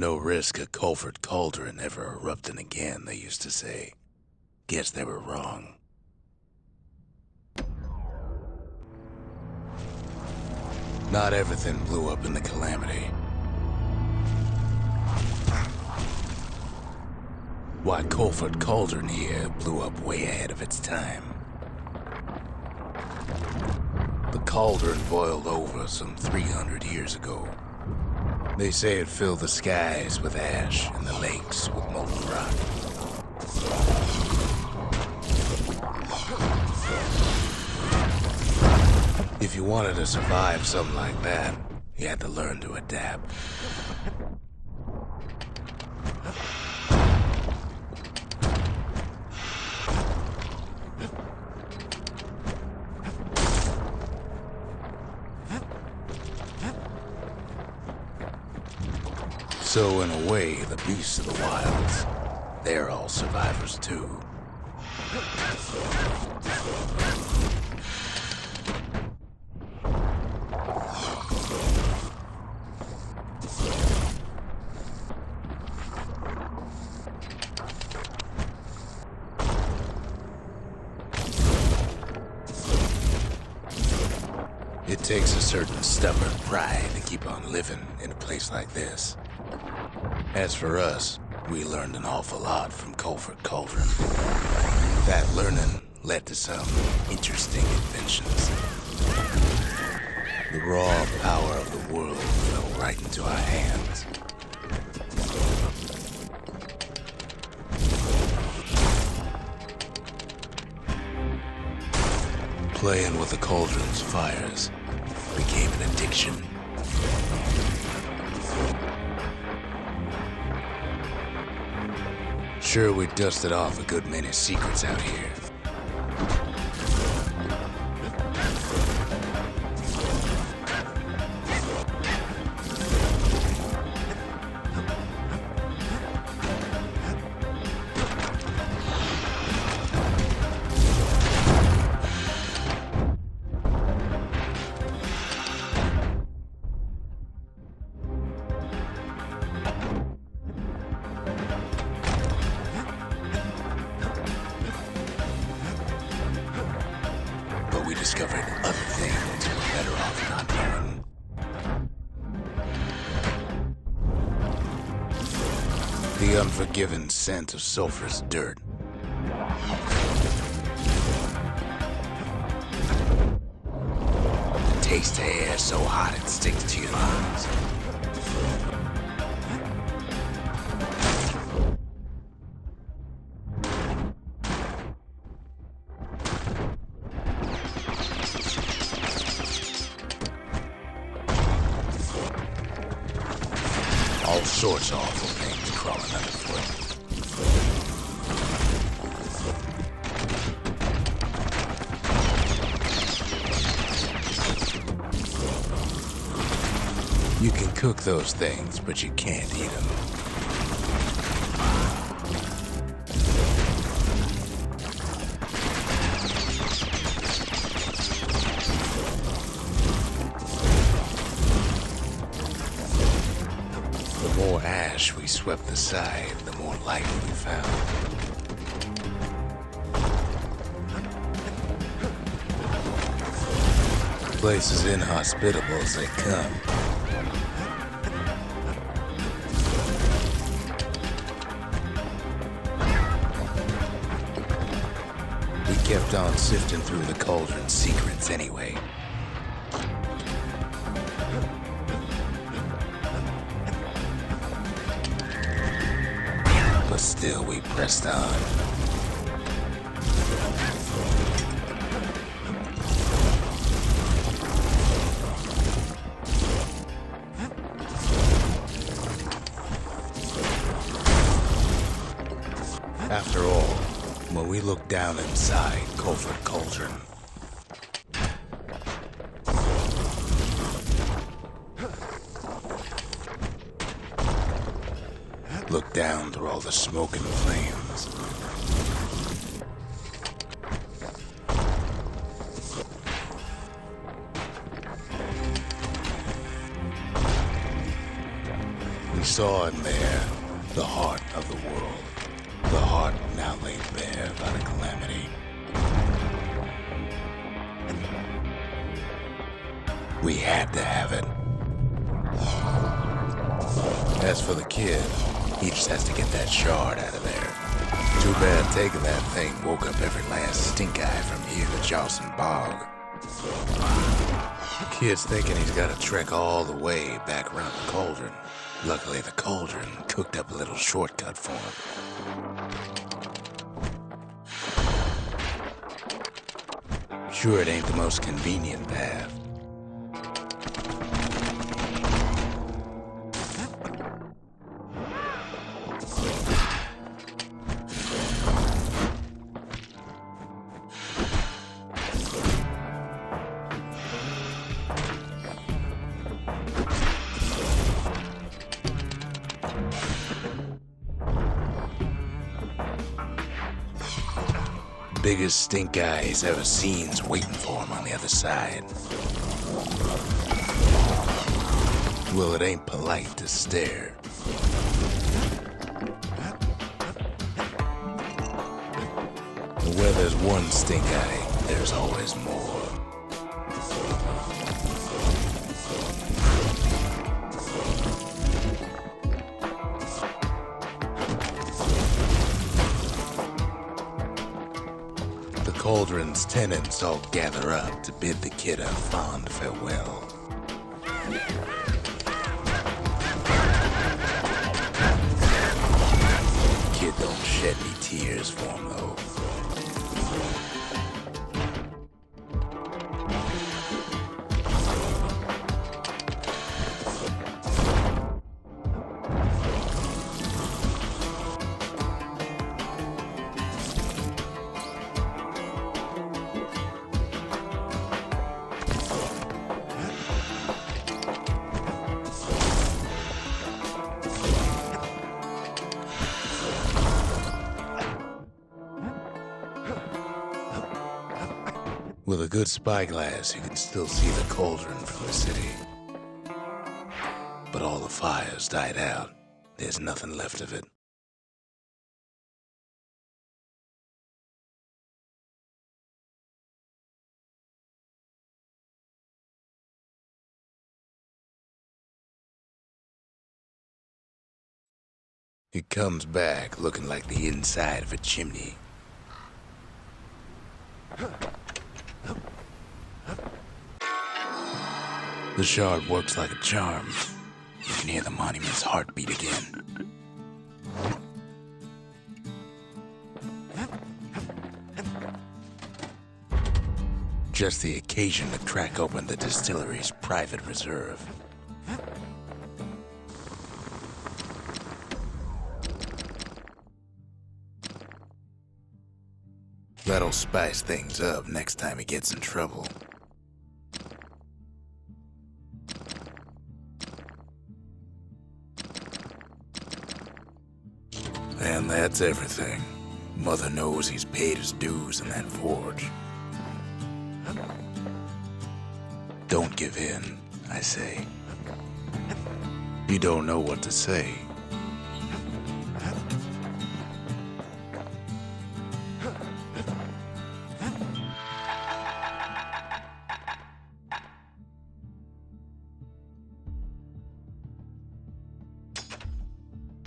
no risk of Culford Cauldron ever erupting again, they used to say. Guess they were wrong. Not everything blew up in the Calamity. Why, Culford Cauldron here blew up way ahead of its time. The cauldron boiled over some 300 years ago. They say it filled the skies with ash and the lakes with molten rock. If you wanted to survive something like that, you had to learn to adapt. So in a way, the beasts of the wilds, they're all survivors too. It takes a certain stubborn pride to keep on living in a place like this. As for us, we learned an awful lot from Culford Cauldron. That learning led to some interesting inventions. The raw power of the world fell right into our hands. Playing with the Cauldron's fires became an addiction. Sure, we dusted off a good many secrets out here. We discovered other things we're better off not knowing. The unforgiving scent of sulfurous dirt. The taste of air so hot it sticks to your lungs. All sorts of awful things crawling underfoot. You can cook those things, but you can't eat them. The more ash we swept aside, the more life we found. The place is inhospitable as they come. We kept on sifting through the cauldron's secrets anyway. But still we pressed on. After all, when we looked down inside Culford Cauldron, looked down through all the smoke and flames, we saw saw in there the heart of the world. The heart now laid bare by the calamity. We had to have it. As for the kid, he just has to get that shard out of there. Too bad taking that thing woke up every last stink eye from here to Charleston Bog. The kid's thinking he's got to trek all the way back around the cauldron. Luckily, the cauldron cooked up a little shortcut for him. Sure, it ain't the most convenient path. Biggest stink eye he's ever seen's waiting for him on the other side. Well, it ain't polite to stare. But where there's one stink eye, there's always more. The cauldron's tenants all gather up to bid the kid a fond farewell. Kid don't shed any tears for him, though. With a good spyglass, you can still see the cauldron from the city. But all the fires died out. There's nothing left of it. It comes back looking like the inside of a chimney. The shard works like a charm. You can hear the monument's heartbeat again. Just the occasion to crack open the distillery's private reserve. That'll spice things up next time he gets in trouble. And that's everything. Mother knows he's paid his dues in that forge. Don't give in, I say. You don't know what to say.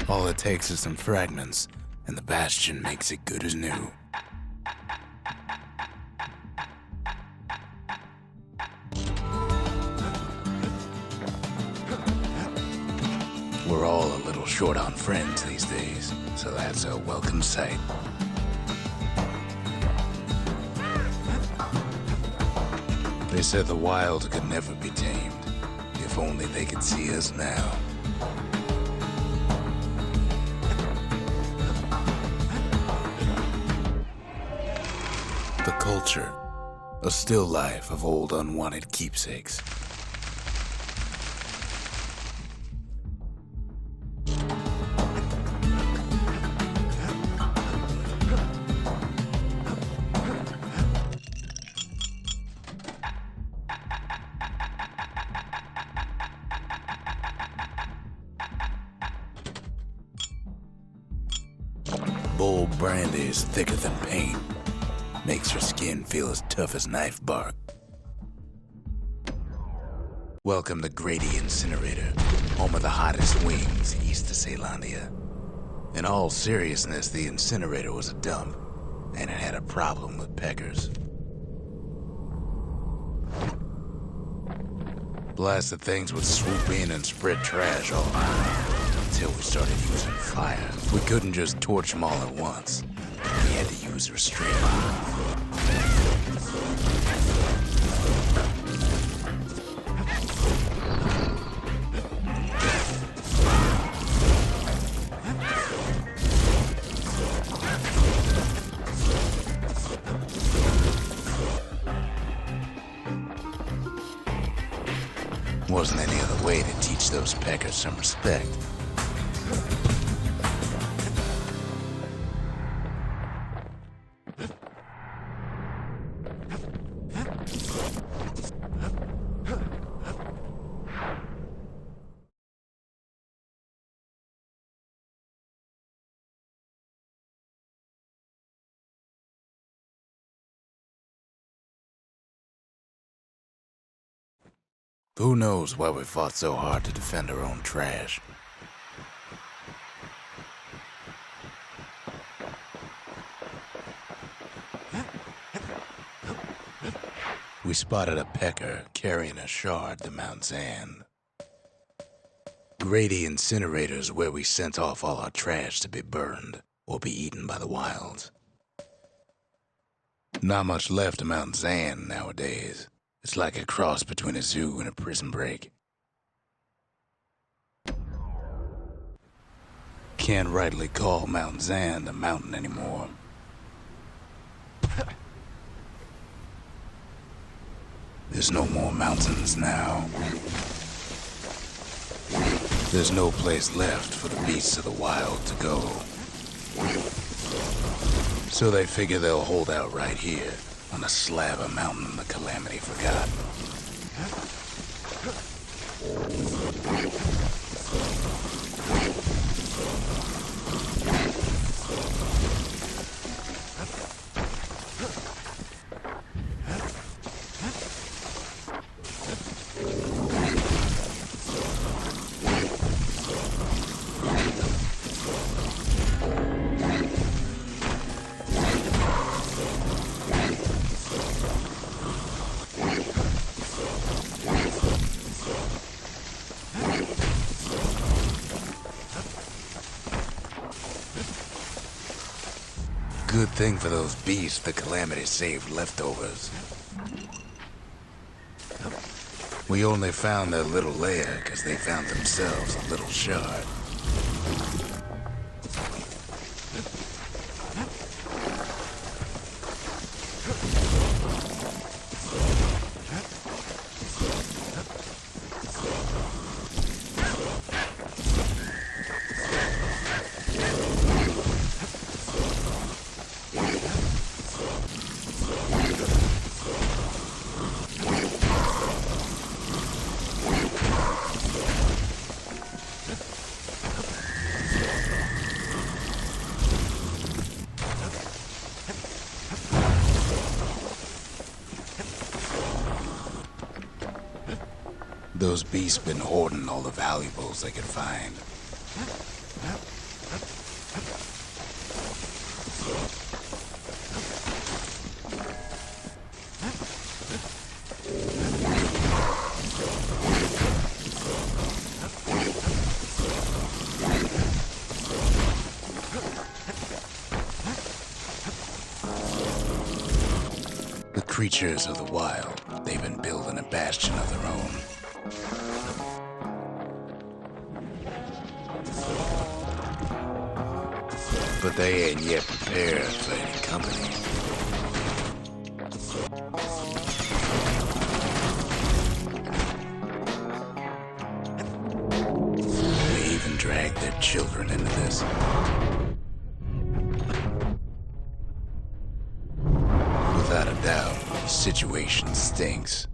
All it takes is some fragments, and the Bastion makes it good as new. We're all a little short on friends these days, so that's a welcome sight. They said the wild could never be tamed. If only they could see us now. The culture, a still life of old unwanted keepsakes. Bull brandy is thicker than paint. Makes your skin feel as tough as knife bark. Welcome to Grady Incinerator, home of the hottest wings east of Ceylandia. In all seriousness, the incinerator was a dump, and it had a problem with peckers. Blasted things would swoop in and spread trash all around until we started using fire. We couldn't just torch them all at once. We had to use restraint. Wasn't any other way to teach those peckers some respect. Who knows why we fought so hard to defend our own trash? We spotted a pecker carrying a shard to Mount Zan. Grady Incinerator is where we sent off all our trash to be burned or be eaten by the wilds. Not much left of Mount Zan nowadays. It's like a cross between a zoo and a prison break. Can't rightly call Mount Zan a mountain anymore. There's no more mountains now. There's no place left for the beasts of the wild to go. So they figure they'll hold out right here on a slab of mountain the Calamity forgot. Good thing for those beasts the Calamity saved leftovers. We only found their little lair because they found themselves a little shard. Those beasts been hoarding all the valuables they could find. The creatures of the wild, they've been building a bastion of their own. But they ain't yet prepared for any company. They even dragged their children into this. Without a doubt, the situation stinks.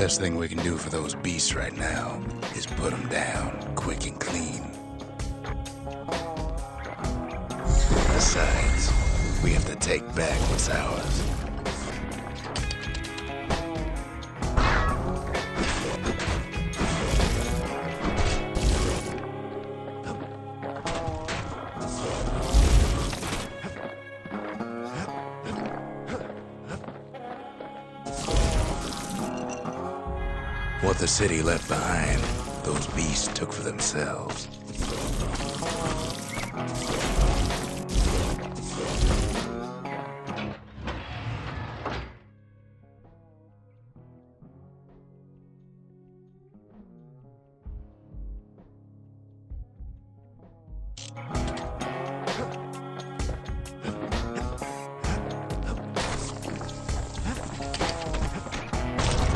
Best thing we can do for those beasts right now is put them down quick and clean. Besides, we have to take back what's ours. What the city left behind, those beasts took for themselves.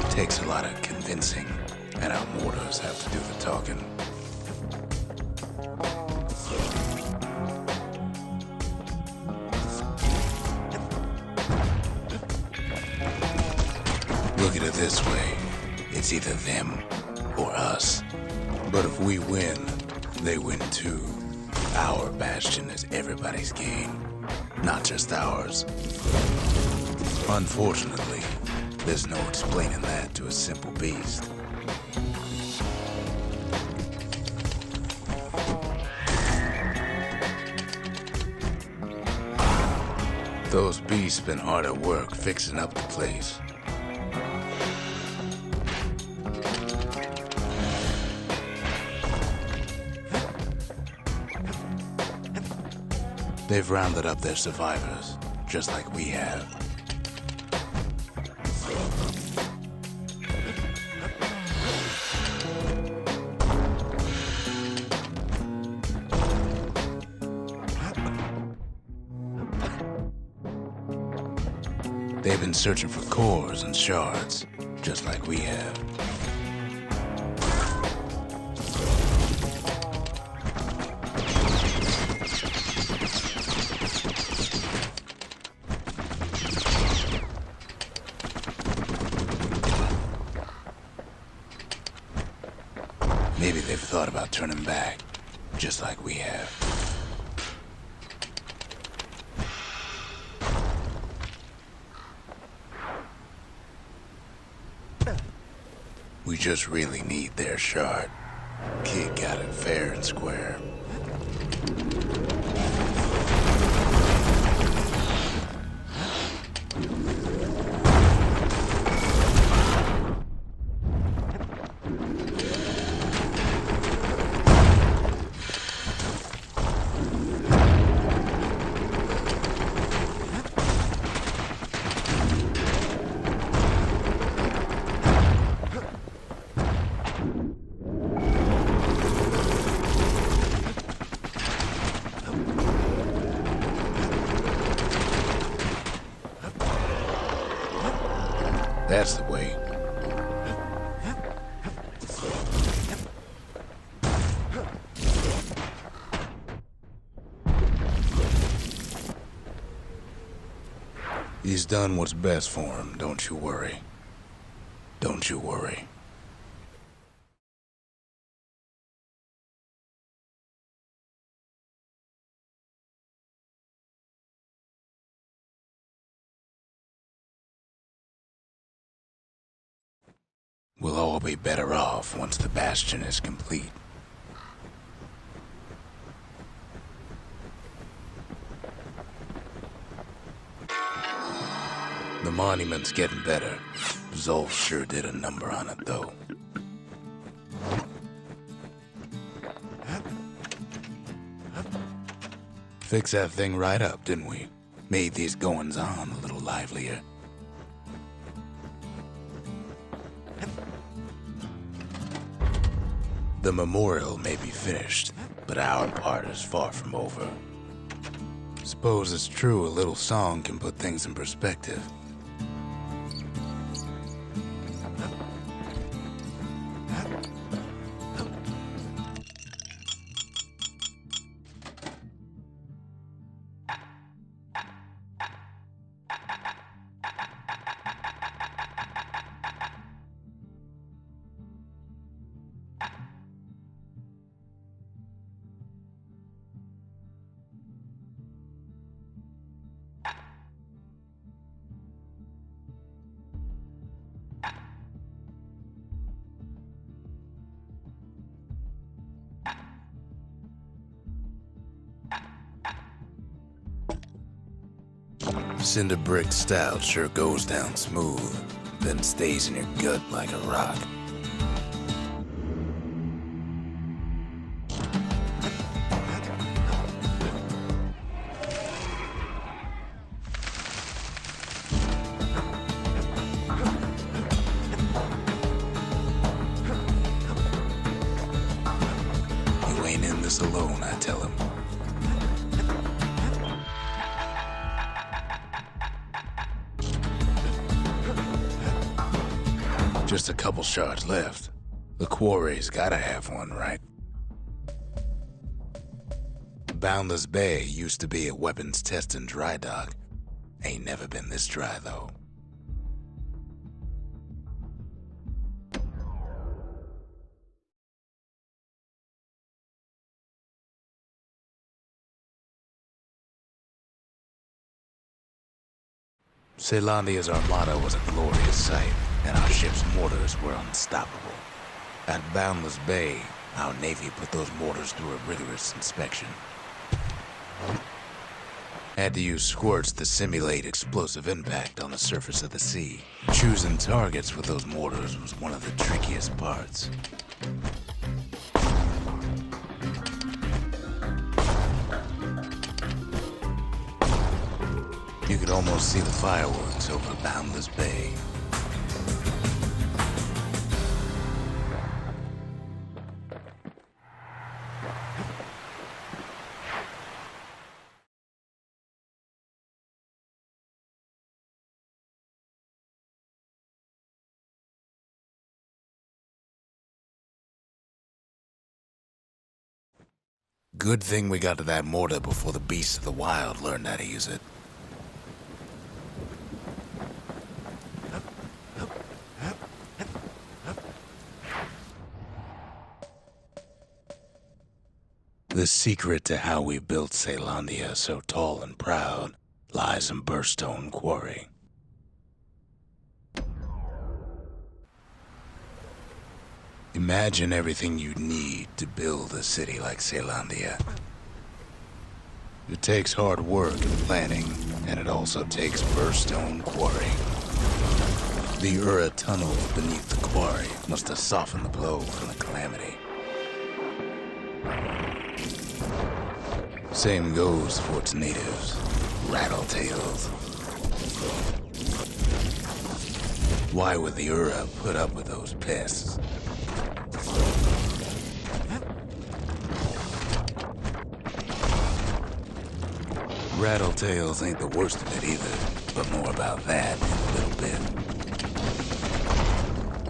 Takes a lot of convincing, and our mortars have to do the talking. Look at it this way, it's either them or us. But if we win, they win too. Our Bastion is everybody's game, not just ours. Unfortunately, there's no explaining that to a simple beast. Those beasts been hard at work fixing up the place. They've rounded up their survivors, just like we have. They've been searching for cores and shards, just like we have. Maybe they've thought about turning back, just like we have. We just really need their shard. Kid got it fair and square. That's the way. He's done what's best for him, don't you worry. Don't you worry. We'll all be better off once the Bastion is complete. The monument's getting better. Zolf sure did a number on it, though. Fixed that thing right up, didn't we? Made these goings-on a little livelier. The memorial may be finished, but our part is far from over. Suppose it's true a little song can put things in perspective. Cinder brick stout sure goes down smooth, then stays in your gut like a rock. You ain't in this alone, I tell him. Just a couple shards left. The quarry's gotta have one, right? Boundless Bay used to be a weapons test and dry dock. Ain't never been this dry, though. Celandia's armada was a glorious sight, and our ship's mortars were unstoppable. At Boundless Bay, our Navy put those mortars through a rigorous inspection. Had to use squirts to simulate explosive impact on the surface of the sea. Choosing targets with those mortars was one of the trickiest parts. You could almost see the fireworks over Boundless Bay. Good thing we got to that mortar before the beasts of the wild learned how to use it. The secret to how we built Celandia so tall and proud lies in Burstone Quarry. Imagine everything you'd need to build a city like Celandia. It takes hard work and planning, and it also takes Burstone Quarry. The Ura tunnels beneath the quarry must have softened the blow from the calamity. Same goes for its natives, Rattletails. Why would the Ura put up with those pests? Rattletails ain't the worst of it either, but more about that in a little bit.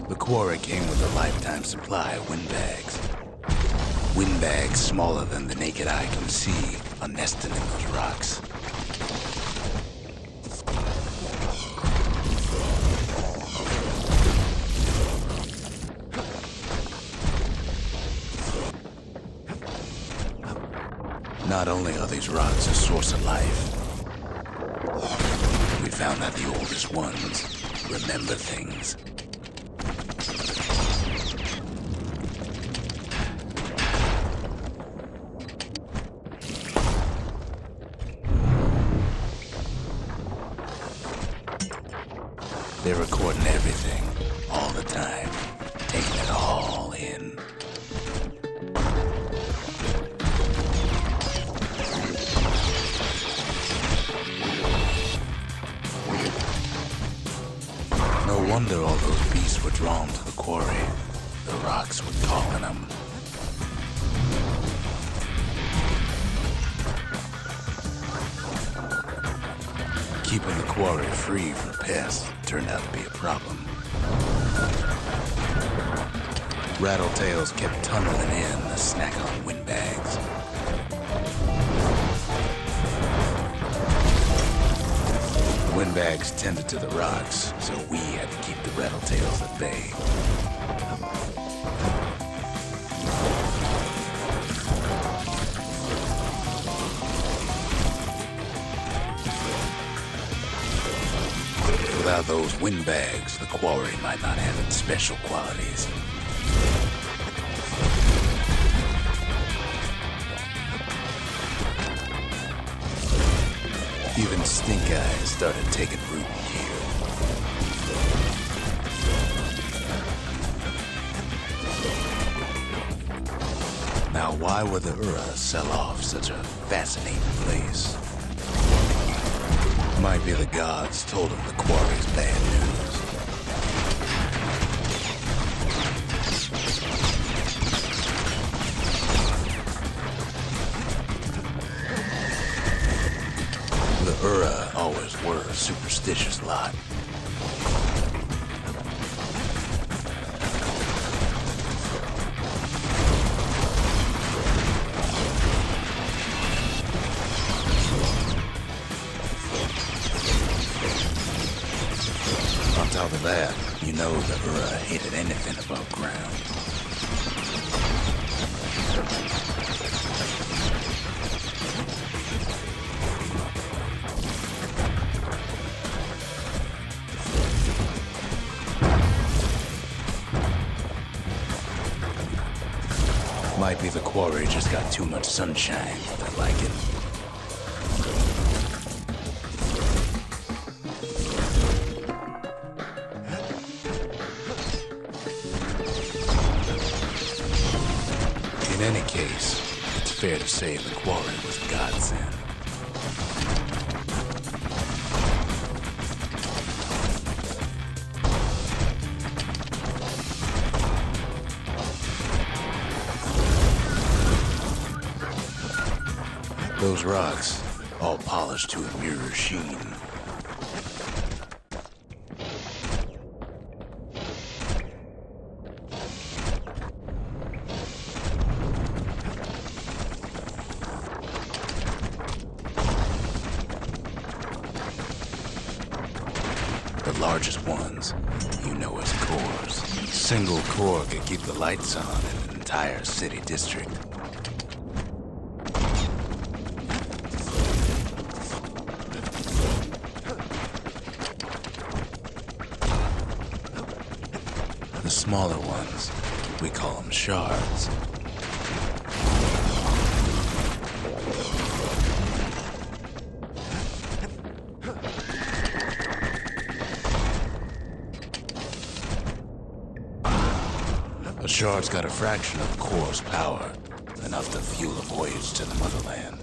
The quarry came with a lifetime supply of windbags. Windbags smaller than the naked eye can see are nested in those rocks. Not only are these rocks a source of life, we found that the oldest ones remember things. They're recording everything, all the time, taking it all in. No wonder all those beasts were drawn to the quarry. The rocks were calling them. Keeping the quarry free from pests turned out to be a problem. Rattletails kept tunneling in to snack on windbags. Windbags tended to the rocks, so we had to keep the Rattletails at bay. Without those windbags, the quarry might not have its special qualities. Even stink eyes started taking root here. Now, why would the Ura sell off such a fascinating place? Might be the gods told him the quarry's bad news. The Ura always were a superstitious lot. On top of that, you know the Ura hated anything above ground. Might be the quarry just got too much sunshine, but I like it. In any case, it's fair to say the quarry was a godsend. Those rocks, all polished to a mirror sheen. The largest ones, you know as cores. Single core could keep the lights on in an entire city district. The smaller ones, we call them shards. A shard's got a fraction of a core's power, enough to fuel a voyage to the motherland.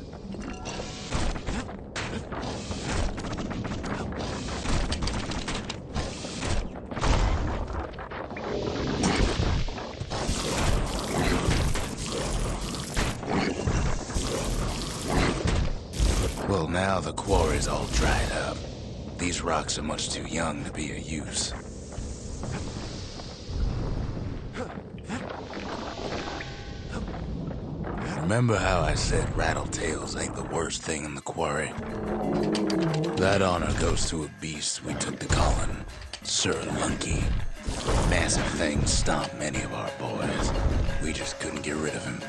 Well, now the quarry's all dried up. These rocks are much too young to be of use. Remember how I said rattletails ain't the worst thing in the quarry? That honor goes to a beast we took to Colin, Sir Lunky. Massive thing stomped many of our boys. We just couldn't get rid of him.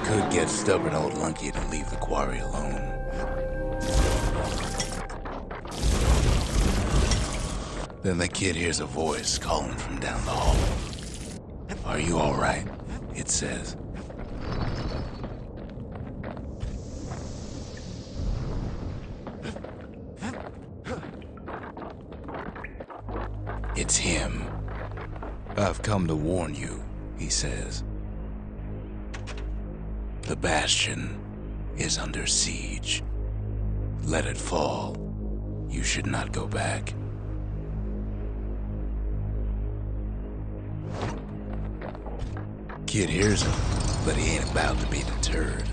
Could get stubborn old Lunky to leave the quarry alone. Then the kid hears a voice calling from down the hall. "Are you all right?" it says. It's him. "I've come to warn you," he says. "The Bastion is under siege. Let it fall. You should not go back." Kid hears him, but he ain't about to be deterred.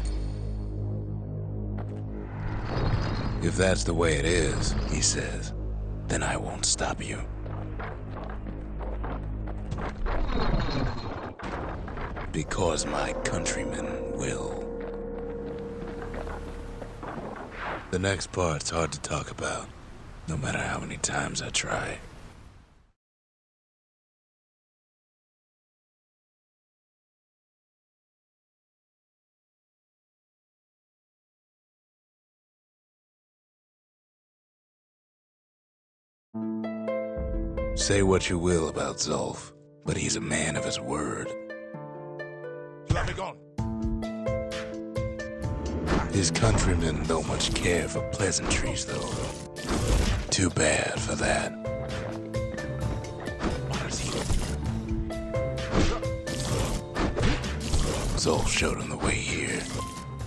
If that's the way it is, he says, then I won't stop you. Because my countrymen will. The next part's hard to talk about, no matter how many times I try. Say what you will about Zulf, but he's a man of his word. His countrymen don't much care for pleasantries, though. Too bad for that. Zulf showed him the way here,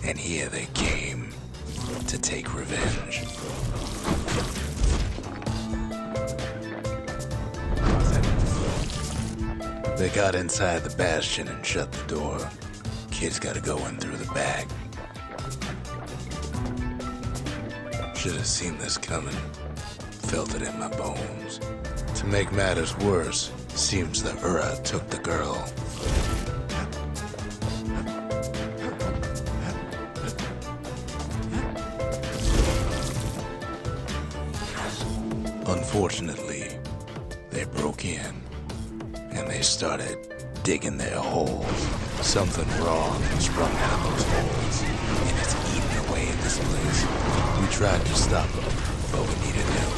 and here they came to take revenge. They got inside the Bastion and shut the door. Kid's gotta go in through the back. Should have seen this coming. Felt it in my bones. To make matters worse, seems the Ura took the girl. Unfortunately, they broke in. And they started digging their holes. Something wrong sprung out of those holes, and it's eating away at this place. We tried to stop them, but we needed help.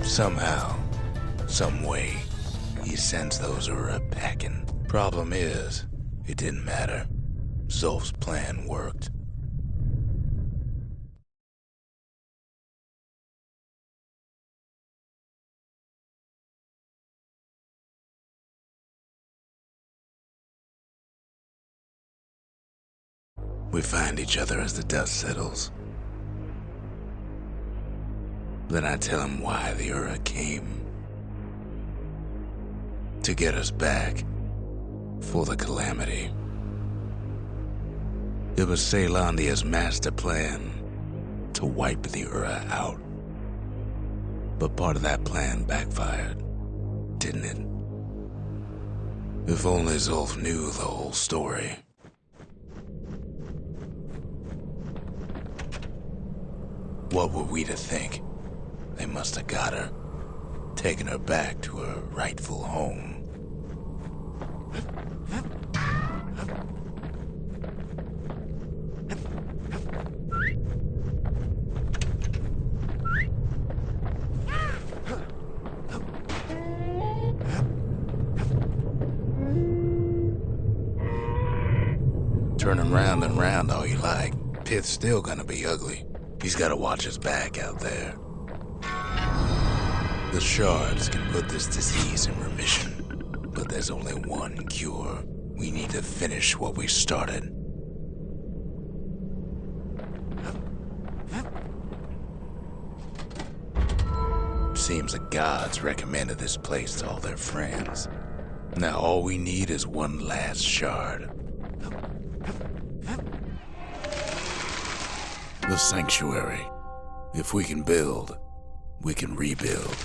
Somehow, some way, he sends those Ura packing. Problem is, it didn't matter. Zulf's plan worked. We find each other as the dust settles. Then I tell him why the Ura came. To get us back. For the calamity. It was Caelondia's master plan to wipe the Ura out. But part of that plan backfired, didn't it? If only Zulf knew the whole story. What were we to think? They must have got her, taken her back to her rightful home. Turn him round and round all you like. Pit's still gonna be ugly. He's gotta watch his back out there. The shards can put this disease in remission, but there's only one cure. We need to finish what we started. Seems the gods recommended this place to all their friends. Now all we need is one last shard. The sanctuary. If we can build, we can rebuild.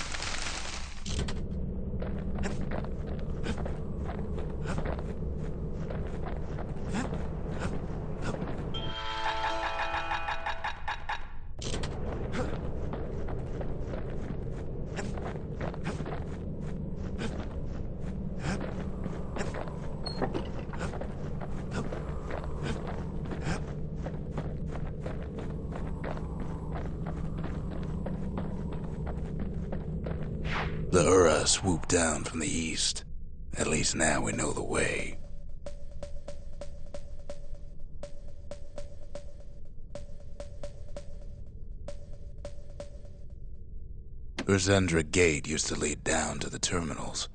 The Ura swooped down from the east. At least now we know the way. Urzendra Gate used to lead down to the terminals.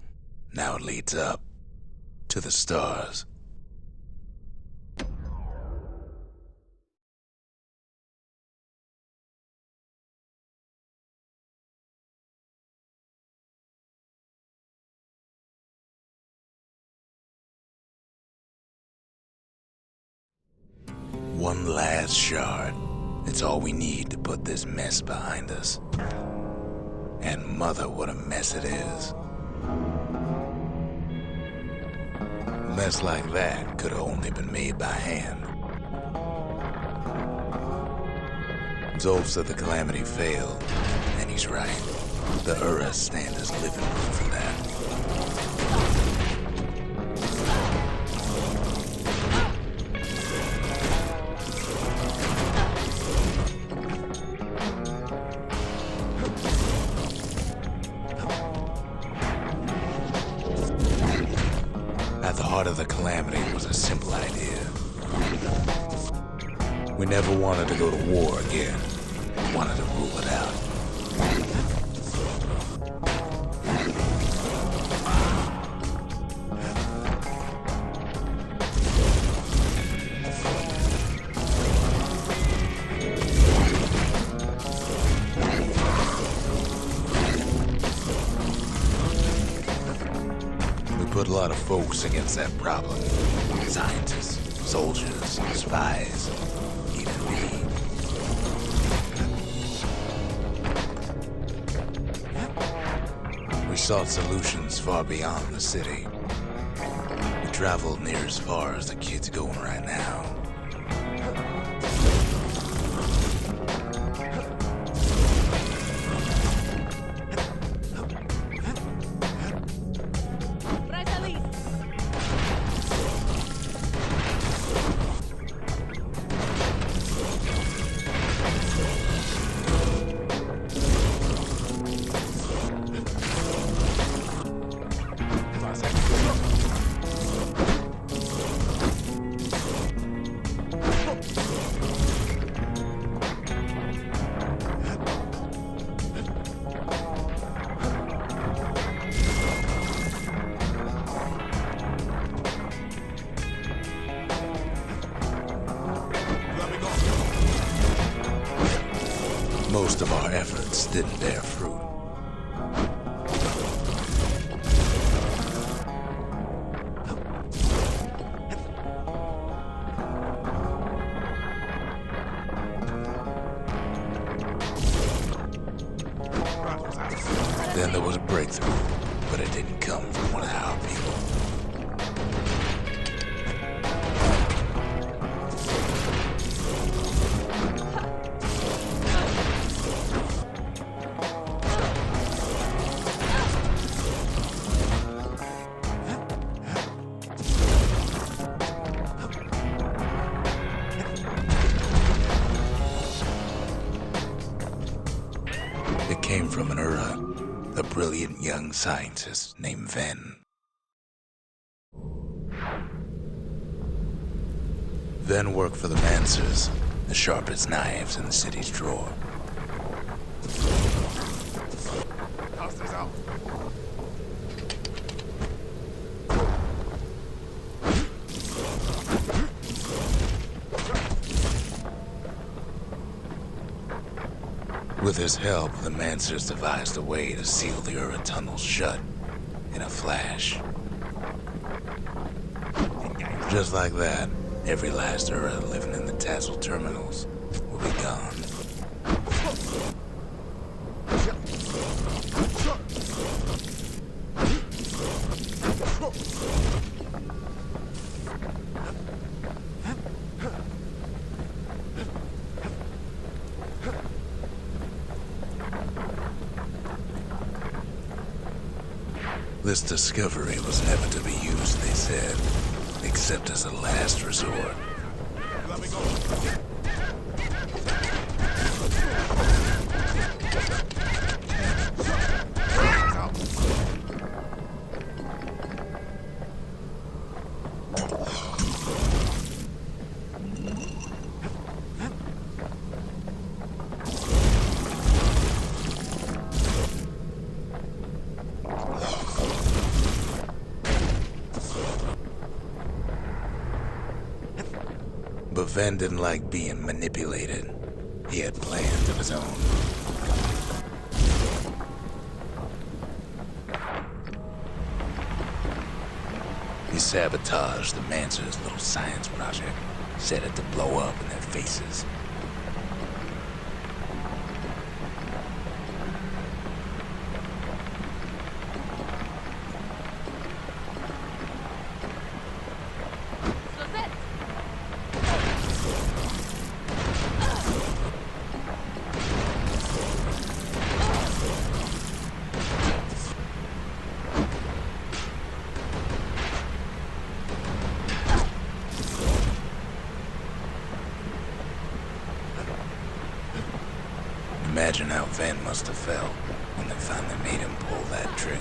Now it leads up to the stars. One last shard. It's all we need to put this mess behind us. And mother, what a mess it is. A mess like that could have only been made by hand. Zolf said the Calamity failed, and he's right. The Ura stand as living proof of that. At the heart of the Calamity was a simple idea. We never wanted to go to war again. We wanted to rule it out. Put a lot of folks against that problem. Scientists, soldiers, spies, even me. We sought solutions far beyond the city. We traveled near as far as the kid's going right now. Most of our efforts didn't bear fruit. Then there was a breakthrough, but it didn't come from one of our people. It came from an Ura, a brilliant young scientist named Ven. Ven worked for the Mancers, the sharpest knives in the city's drawer. Hostiles out. With his help, the Mancers devised a way to seal the Ura tunnels shut in a flash. Just like that, every last Ura living in the Tassel terminals will be gone. This discovery was never to be used, they said, except as a last resort. Let me go. Ven didn't like being manipulated. He had plans of his own. He sabotaged the Mancer's little science project, set it to blow up in their faces. Imagine how Ven must have felt when they finally made him pull that trigger.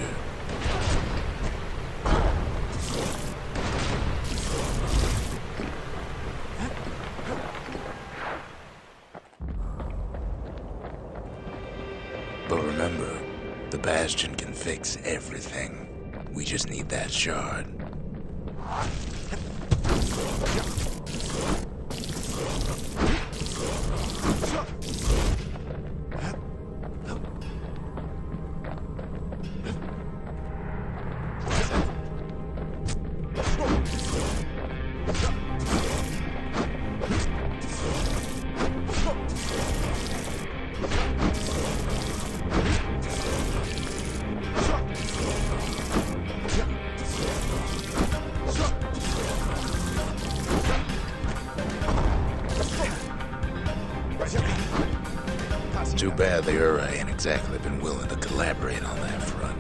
But remember, the Bastion can fix everything. We just need that shard. Too bad the Ura ain't exactly been willing to collaborate on that front.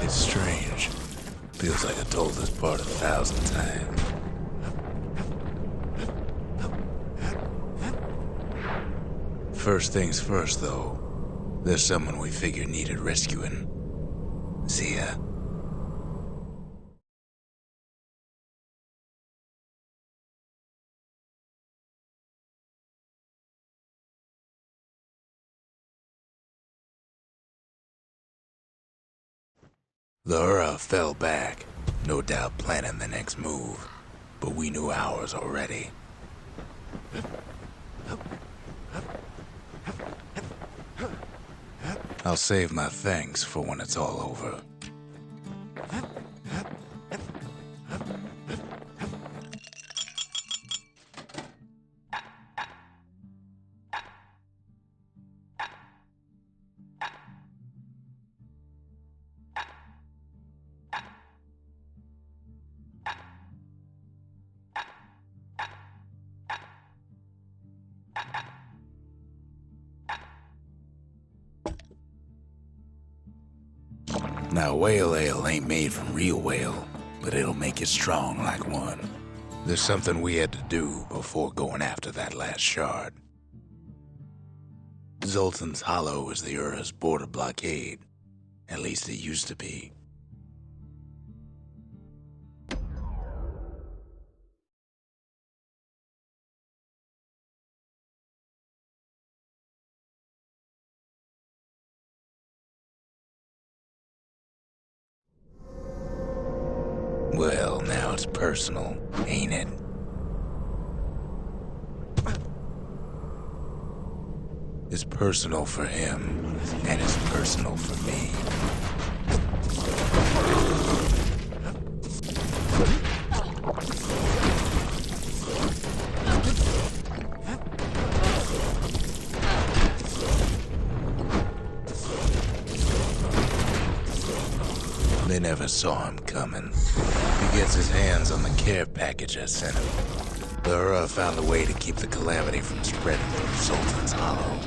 It's strange. Feels like I told this part 1,000 times. First things first, though. There's someone we figured needed rescuing. See ya. The Ura fell back, no doubt planning the next move, but we knew ours already. I'll save my thanks for when it's all over. Now, whale ale ain't made from real whale, but it'll make you strong like one. There's something we had to do before going after that last shard. Zoltan's Hollow is the Ura's border blockade. At least it used to be. Well, now it's personal, ain't it? It's personal for him, and it's personal for me. They never saw him coming. He gets his hands on the care package I sent him. The Ura found a way to keep the calamity from spreading through Sultan's Hollow.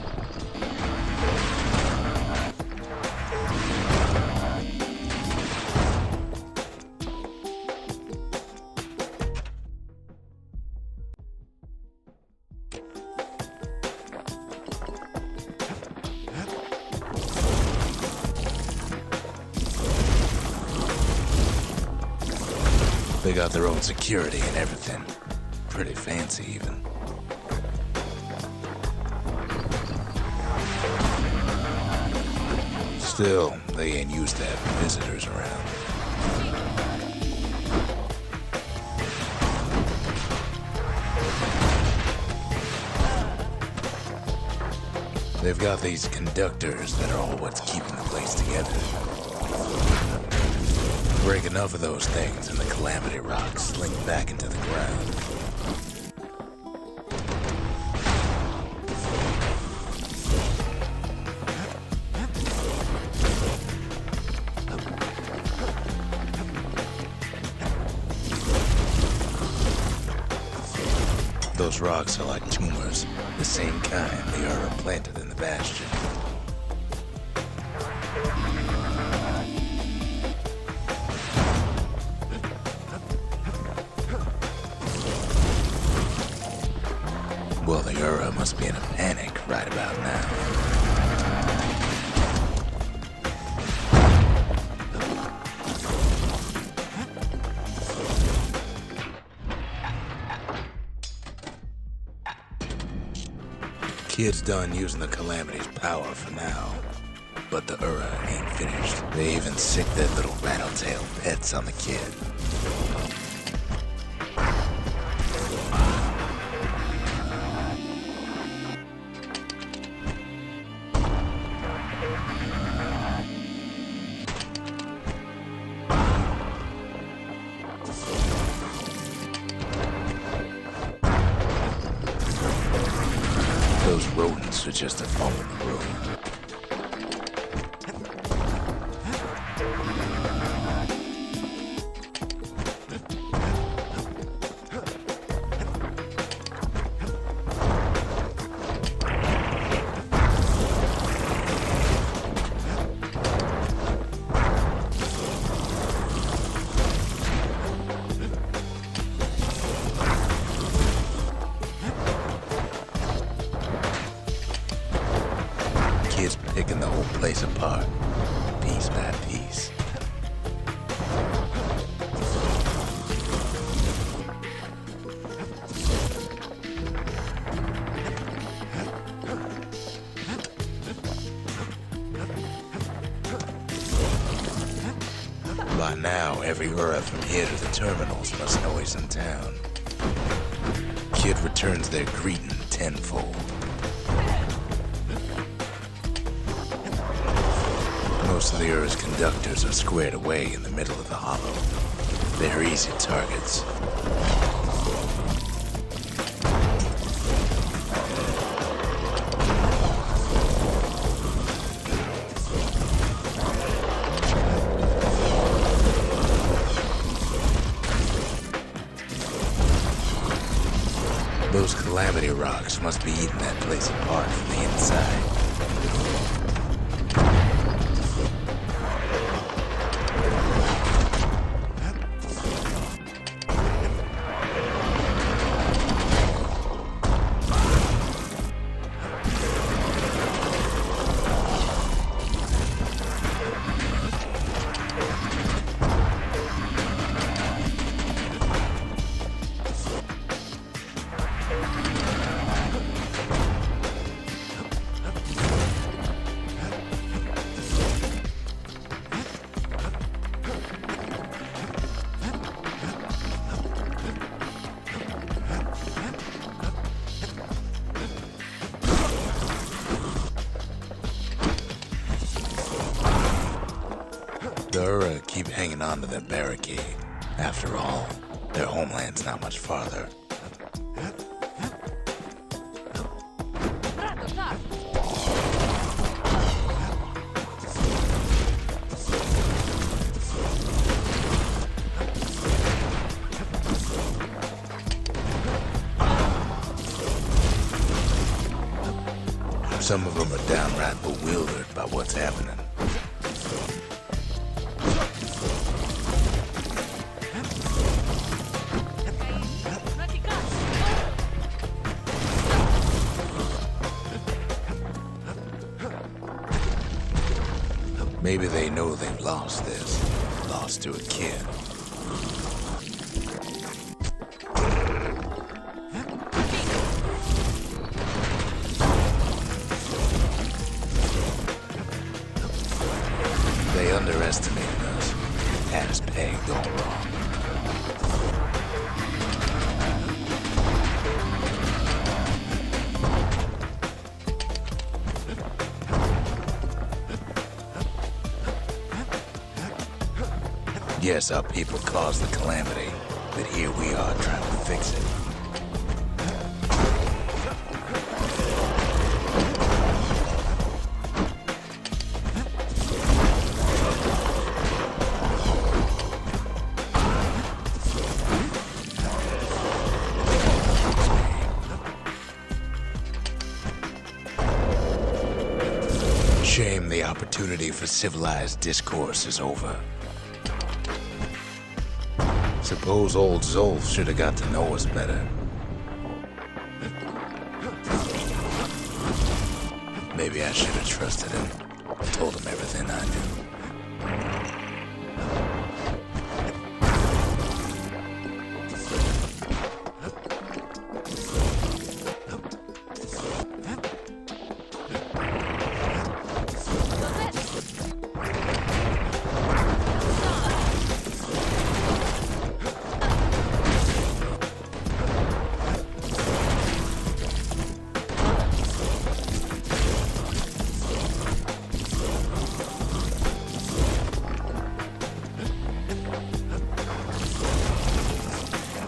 They got their own security and everything. Pretty fancy, even. Still, they ain't used to having visitors around. They've got these conductors that are all what's keeping the place together. Break enough of those things and the calamity rocks slink back into the ground. Those rocks are like tumors, the same kind they are planted in the Bastion. Well, the Ura must be in a panic right about now. Kid's done using the Calamity's power for now, but the Ura ain't finished. They even sick their little rattletail pets on the kid. Those rodents are just a bump in the road. Kids picking the whole place apart, piece by piece. By now, every Ura from here to the terminals must know he's in town. Kid returns their greeting tenfold. Most of the Ura's conductors are squared away in the middle of the hollow. They're easy targets. Those calamity rocks must be eating that place apart from the inside. The Ura keep hanging on to that barricade. After all, their homeland's not much farther. Some of them are downright bewildered by what's happening. Maybe they know they've lost this. Lost to a kid. underestimated us. Had us pegged all wrong. Yes, our people caused the calamity, but here we are trying to fix it. Shame the opportunity for civilized discourse is over. Suppose old Zolf should have got to know us better. Maybe I should have trusted him. Told him everything I knew.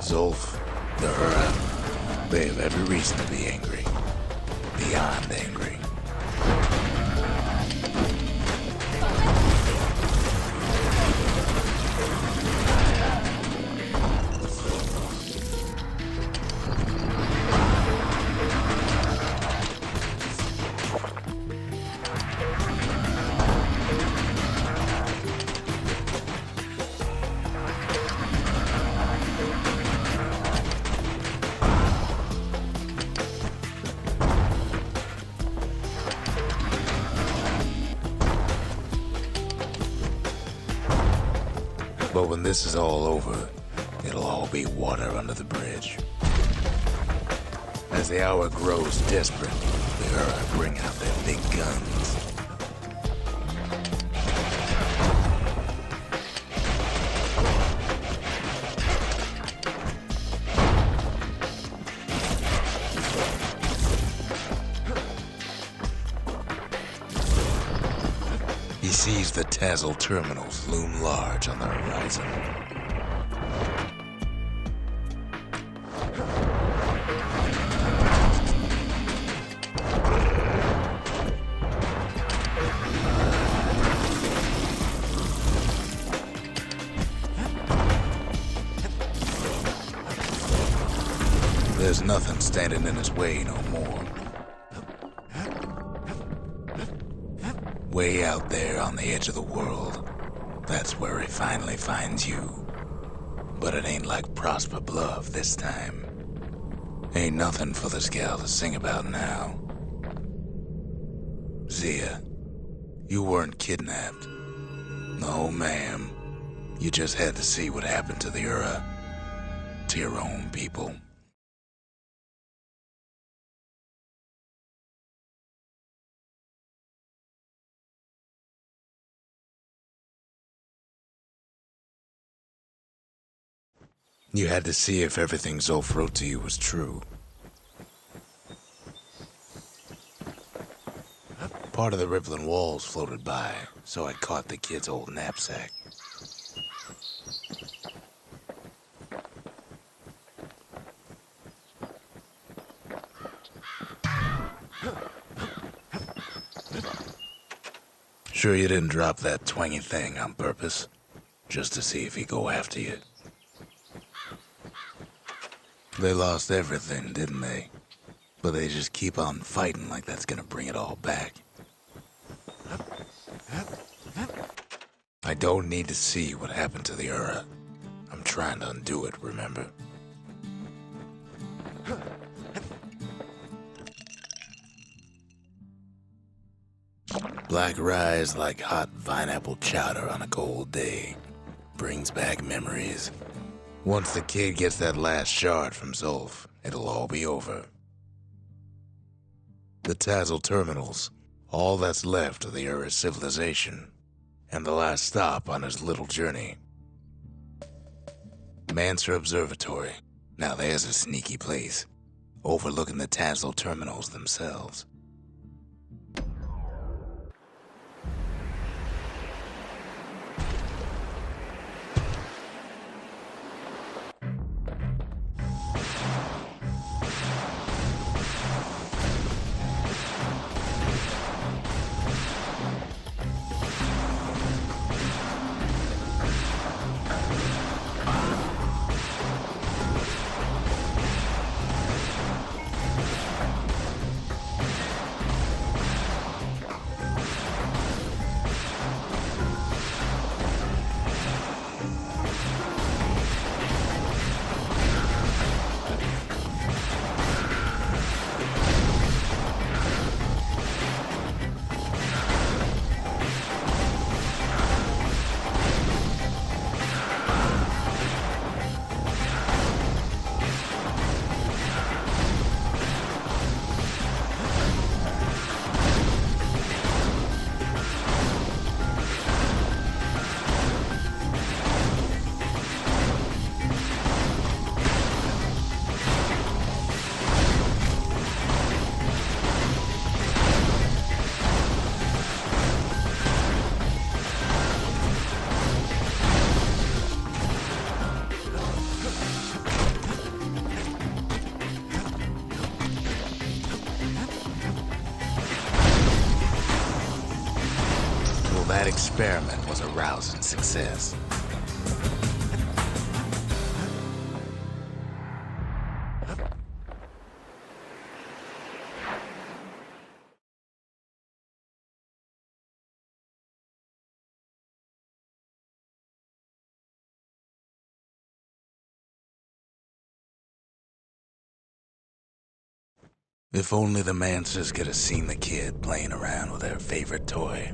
Zolf, the Hura, they have every reason to be angry. Beyond angry. But when this is all over, it'll all be water under the bridge. As the hour grows desperate, the Hura bring out their big guns. He sees the Tazzle terminals loom large on the horizon. There's nothing standing in his way no more. Way out there on the edge of the world, that's where he finally finds you. But it ain't like Prosper Bluff this time. Ain't nothing for this gal to sing about now. Zia, you weren't kidnapped. No, ma'am. You just had to see what happened to the Hura, to your own people. You had to see if everything Zolf wrote to you was true. Part of the rippling walls floated by, so I caught the kid's old knapsack. Sure you didn't drop that twangy thing on purpose? Just to see if he'd go after you? They lost everything, didn't they? But they just keep on fighting like that's gonna bring it all back. I don't need to see what happened to the Hura. I'm trying to undo it, remember? Black rye's like hot pineapple chowder on a cold day. Brings back memories. Once the kid gets that last shard from Zolf, it'll all be over. The Tazzle terminals, all that's left of the Ura civilization. And the last stop on his little journey. Manser Observatory. Now there's a sneaky place, overlooking the Tazlo terminals themselves. That experiment was a rousing success. If only the Mansers could have seen the kid playing around with their favorite toy.